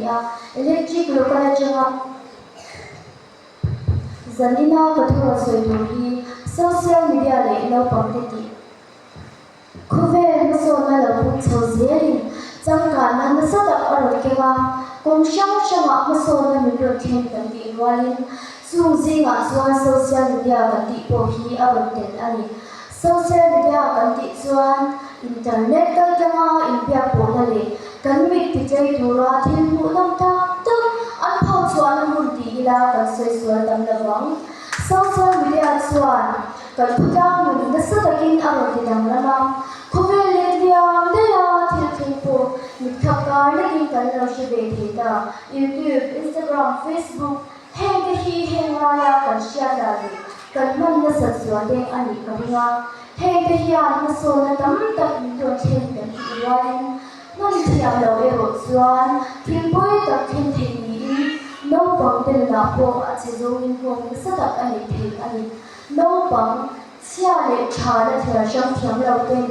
a electric local changa zanina pathura soitori social media le lo pangti khove maso na lo chozeli changka na nasada arokewa kongshang shanga maso na miro then kan ti walin sungzinga chuan social media kan ti po hi aroten ani social media kan ti chuan internet kan tanga inpia po na le kan mi ti chei thura thil mu lam ta tu an phau chuan mun ti ila kan soi sual tam lawang social media chuan kan phutang mun nasadakin aroti dang lama khove le diam de ya thil po mikhakar lagi kan lo shi be theta YouTube Instagram Facebook heng hi heng raya kan share da le kan man na satwa de ani karinga heng hi an na so na tam tak mi to chen kan iwain nan thiam lo e ro chuan thil poi tak thin thei ni no pang ten na po a che zo in po sadak ani thil ani no pang chia le tha na thia sham thiam lo ten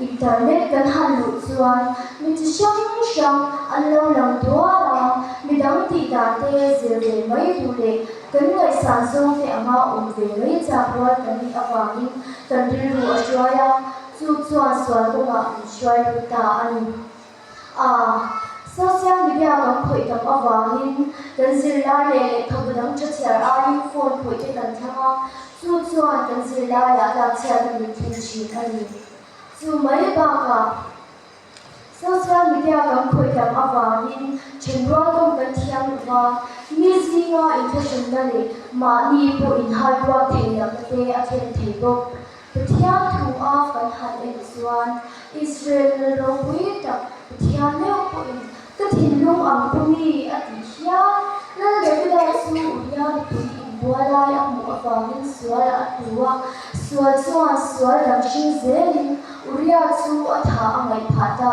internet kan han lu chuan mi chi shang an lo lang tuara mi dang ti ta te zir le mai tu le kan ngai san song te ama ve mai cha por kan ni awang kan ri ru ashwaya chu chuan swal ko ma shwai ta ani social media kan khoi tam awangin kan zirla le thabudang chachar ai phone khoi te kan thanga chu chuan kan zirla ya la chha kan ni thin chi ani chu mai ba ka social media kan khoi tam awangin chenwa tom kan thiam wa mi zinga infection na le ma ni po in halwa theya te a then thei bo thiam thu a kan han en chuan Israel ro wi ta thiam le po in ka thin lung ang pumi ati hia na le da su ya pu wala ya mu awangin sual atuwa sual dang shin zelin uria chu atha angai phata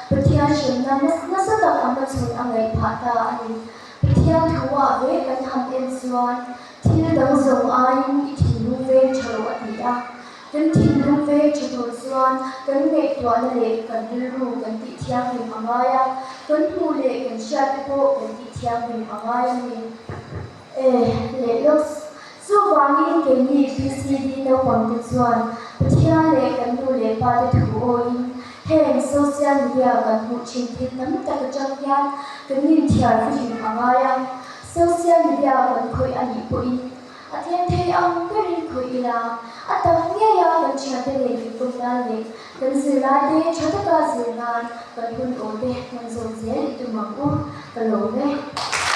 pathian shimna nasada amma chun angai phata ani pathian thuwa ve kan ham en suan thil dang zong ain I thinu ve chalo atia kan thinu ve chalo suan kan ne twa na le kan ru kan ti thiang ni amaya kan hu le kan shat po kan ti thiang ni amaya ni le los so wangin ke ni PCD no pangti chuan pathia le kan nu le pa te thu oin heng social media kan hu chin thil nam tak chang yan kan nin thiar hin angaya social media kan khoi ani po in athen thei ang perin khoi ila atam nge ya kan chate le kum na le kan zila de chata ka zila kan hun o de kan zo zel tu mangu kan lo ne